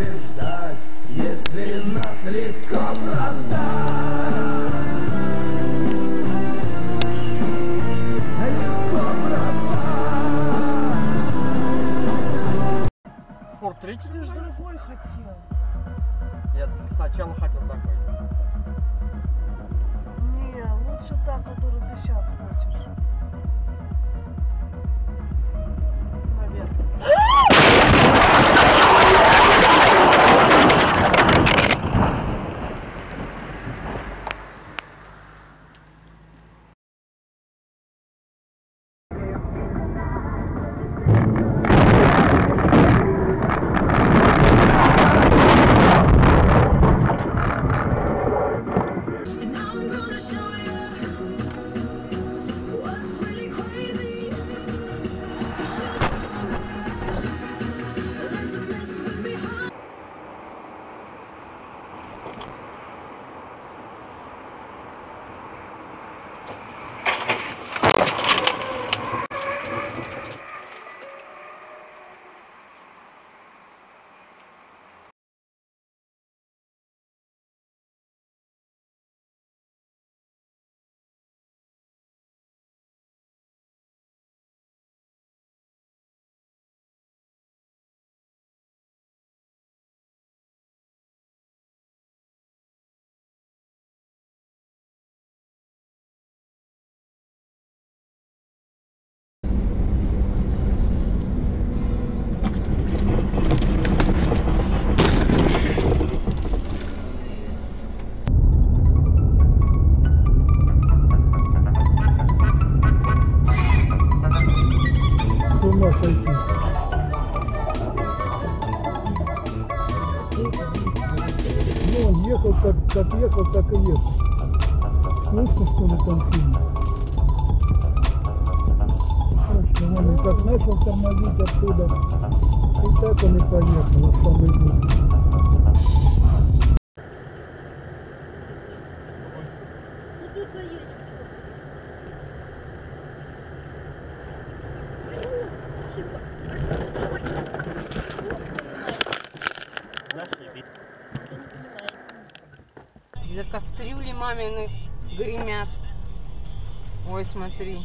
побеждать, если нас легко бросать. Легко бросать. Форд третий? Ты же другой хотел. Я сначала хотел такой. Не, лучше та, которую ты сейчас хочешь. Наверное. Ну, он ехал, как ехал, так и ехал. Слышно, что ли, там фильм? Точно, он как начал тормозить оттуда, и так он и поехал, в самый день. Это кастрюли мамины гремят. Ой, смотри.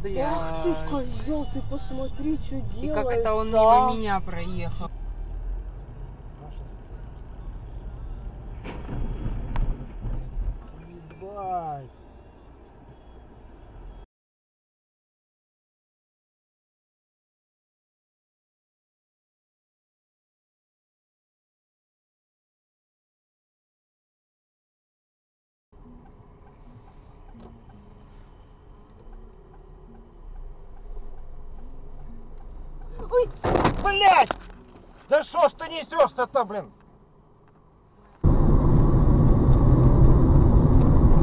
Бля. Ах ты, козел, ты посмотри, что делает. И как это он мимо меня проехал. Ебать. Блять! Да шо ж ты несешься-то, блин?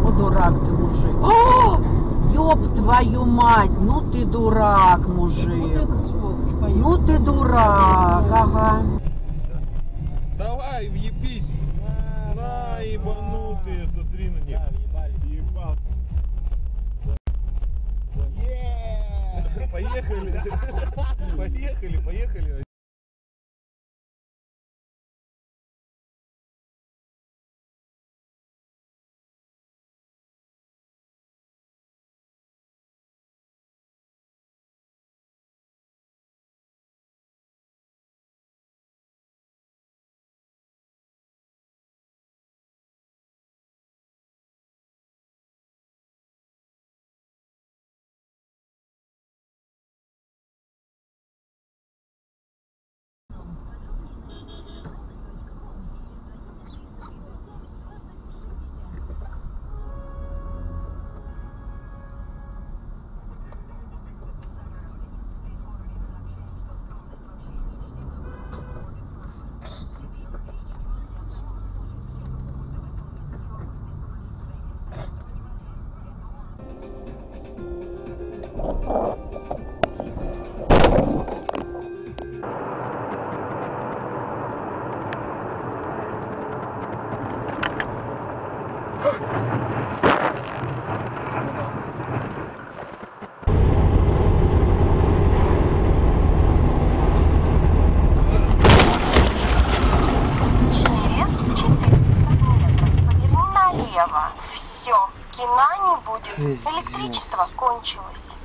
О, дурак ты, мужик. О! Ёб твою мать! Ну ты дурак, мужик. Ну ты дурак, ага. Давай, въебись. На, ебанутые, смотри на них. Ебал. Поехали. Поехали, поехали. будет. Электричество кончилось.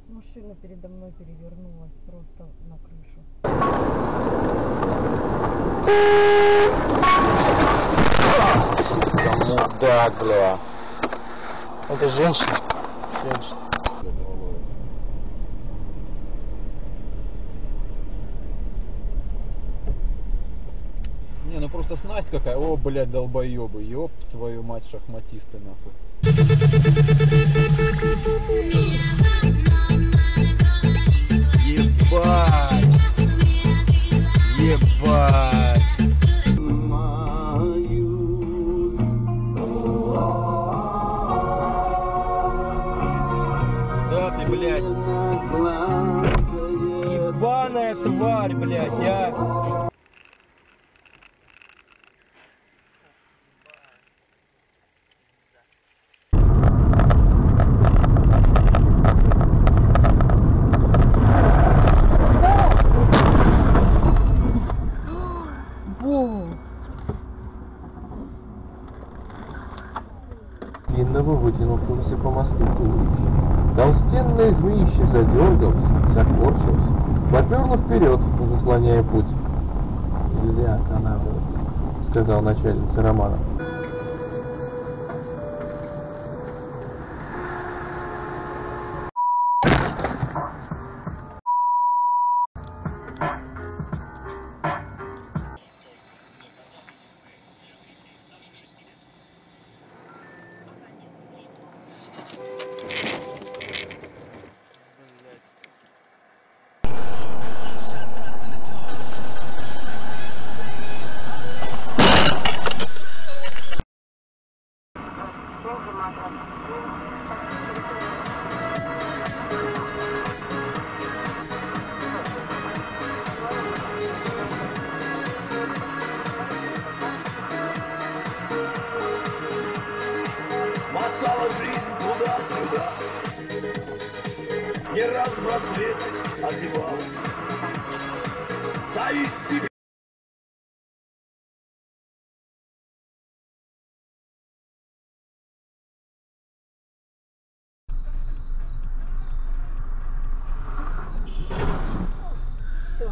Машина передо мной перевернулась просто на крышу. Да, бля. Это женщина. Женщина. Не, ну просто снасть какая. О, блядь, долбоебы. Ёб твою мать, шахматисты нахуй. Ебать! Ебать! Да ты, блядь! Ебаная тварь, блядь, а! Длинного вытянувшегося по мосту туловища. Толстенное змеище задергался, закорчился, поперло вперед, заслоняя путь. «Нельзя останавливаться», — сказал начальница Романа. Мотала жизнь туда-сюда, не раз браслеты одевал, да из себя. Все.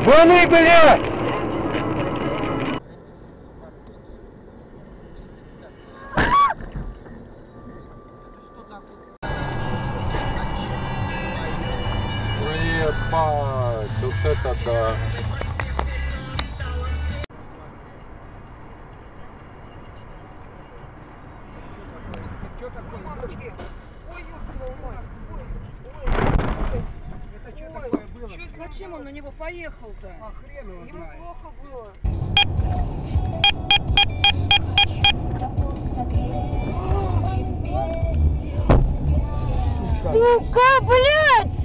Звони, блядь! Ебать, вот это да. Мамочки, ой, ёб твою мать, ой. Это что такое было? Зачем он на него поехал-то? А хрен его знает. Ему плохо было. Сука, блядь!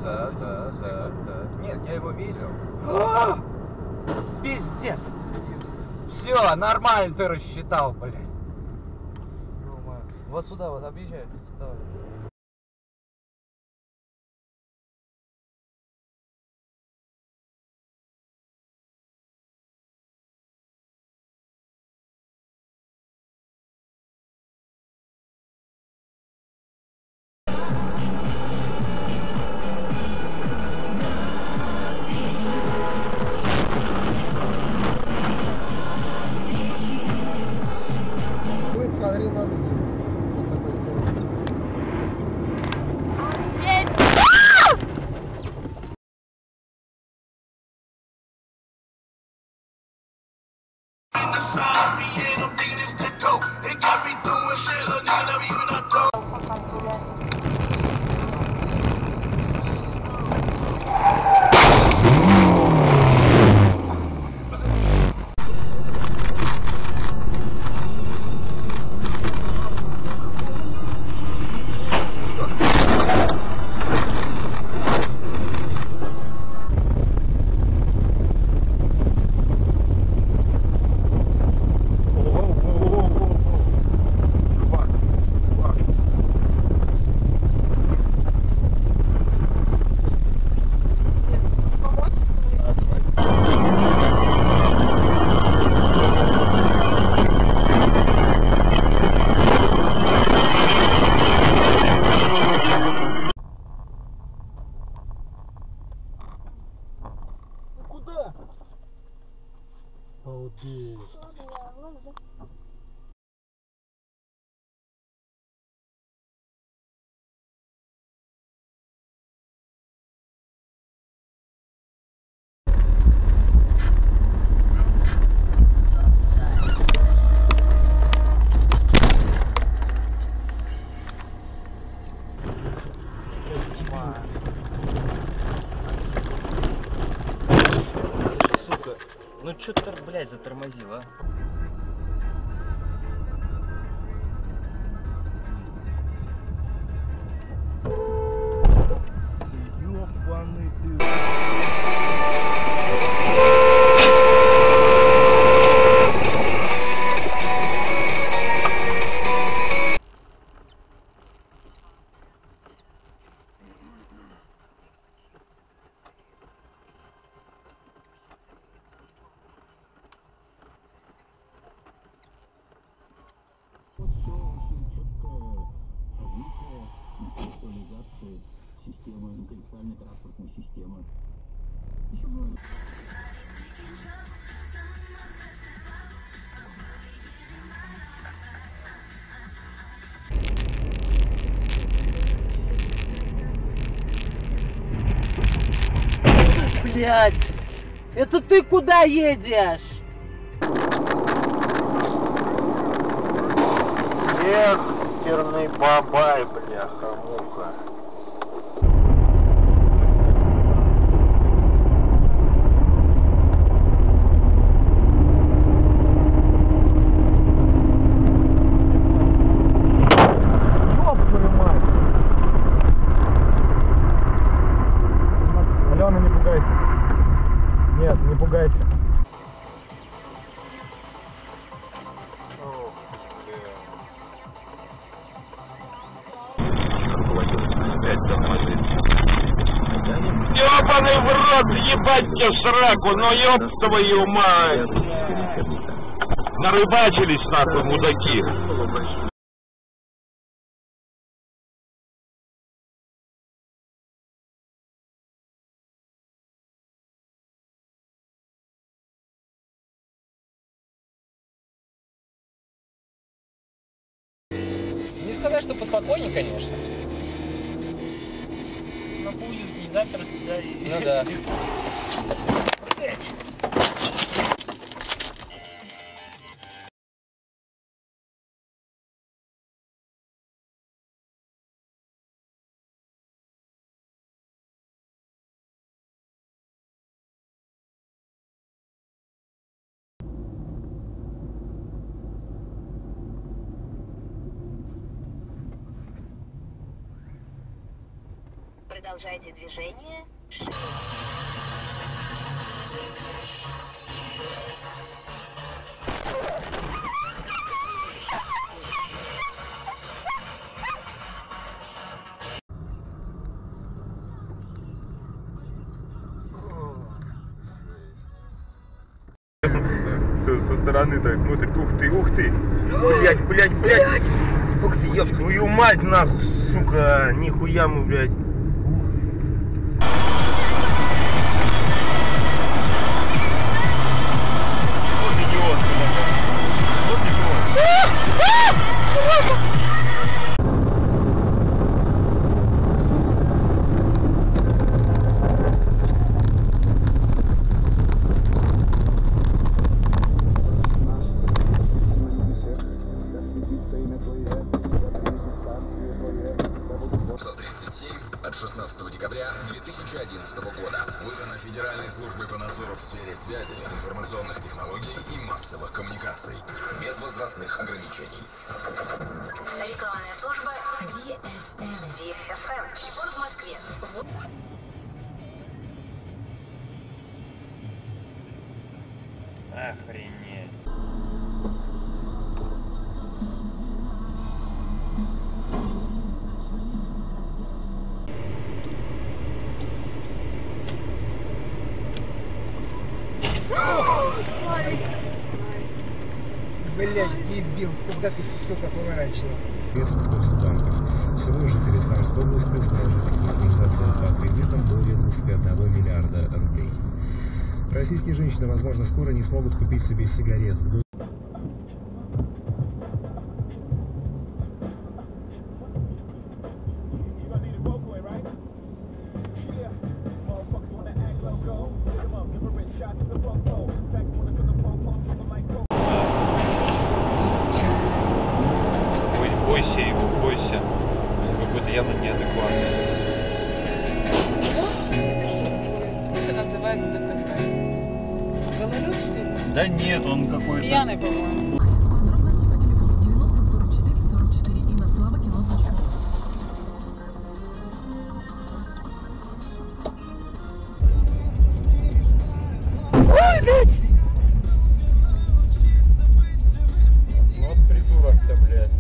Да. Нет, я его видел. Пиздец. Все, нормально ты рассчитал, блядь. Вот сюда вот объезжай. Давай. чё ты, блядь, затормозил, а? Ёбаный ты. Блядь, это ты куда едешь? Ехтерный бабай, бляха-муха. Алена, не пугайся. Нет, не пугайся. Ёбаный в рот, ебать тебе в сраку, но ёб твою мать! Нарыбачились нахуй, мудаки! Не сказать, что поспокойнее, конечно. Но поуютнее, заперся, да, и... Ну да. Продолжайте движение. Кто со стороны так смотрит, ух ты, блядь, ух ты, ёб твою мать, нахуй, сука, нихуя мы, блядь. Вот идиот, вот идиот. От 16 декабря 2011 года выдано Федеральной службой по надзору в сфере связи, информационных технологий и массовых коммуникаций. Без возрастных ограничений. Рекламная служба DFM. Телефон в Москве. Охренеть. Блять, дебил, куда ты, сука, поворачивал? Без банков. Всего жители Самарской области сложили организацию по кредитам более 21 миллиарда рублей. Российские женщины, возможно, скоро не смогут купить себе сигарет. Бойся его, бойся. Он какой-то явно неадекватный. Это что такое? Это называется ДТП. Гололед, что ли? Да нет, он какой-то... Пьяный, по-моему. Подробности по телефону 90 44 44 и на slava.kino.ru. Ой, блядь! Вот придурок-то, блядь.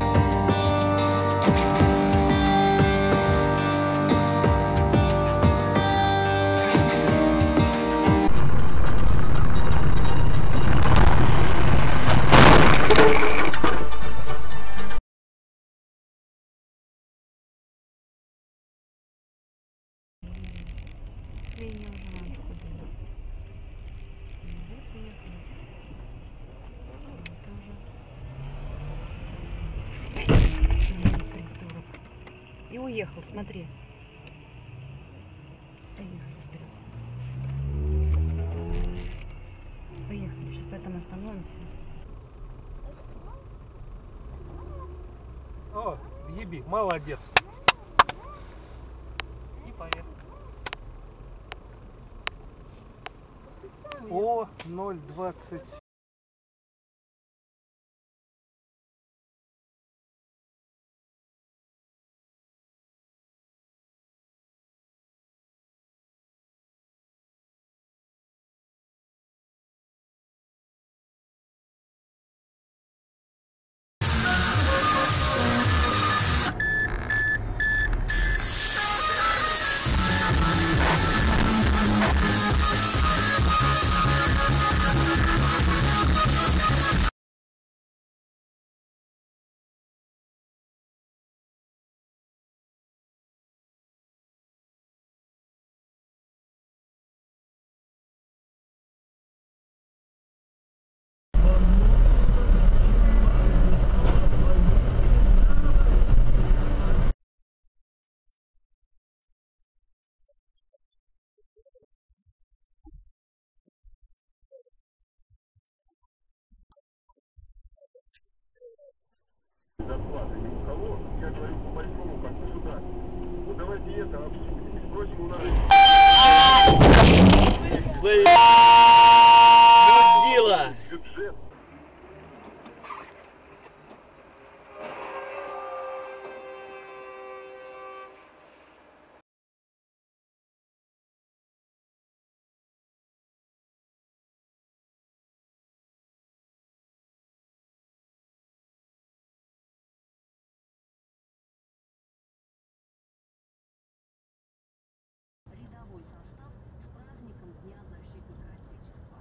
И уехал, смотри. Поехали вперед. Поехали, сейчас поэтому остановимся. О, еби, молодец. И поехали. О, 0,20. Зарплаты ни у кого, я говорю по большому как государство. Вот давайте это обсудим и спросим у нас. Мудила! Бюджет. Рядовой состав с праздником Дня защитника Отечества.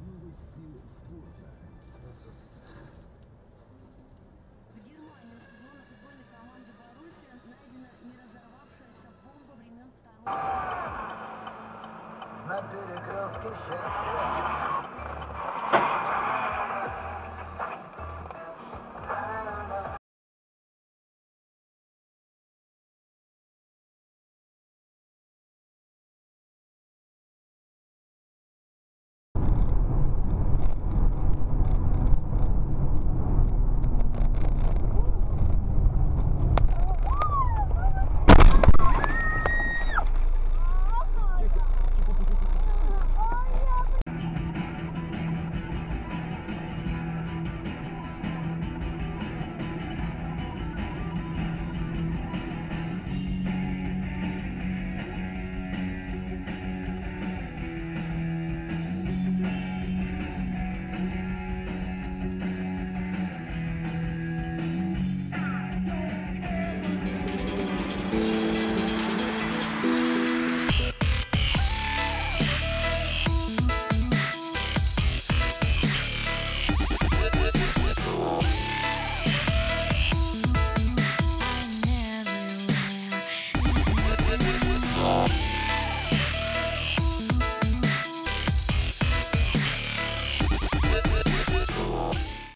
Новости спорта. В Германии у стадиона футбольной команды Боруссия найдена не разорвавшаяся бомба времен Второй. На перекрестке счастья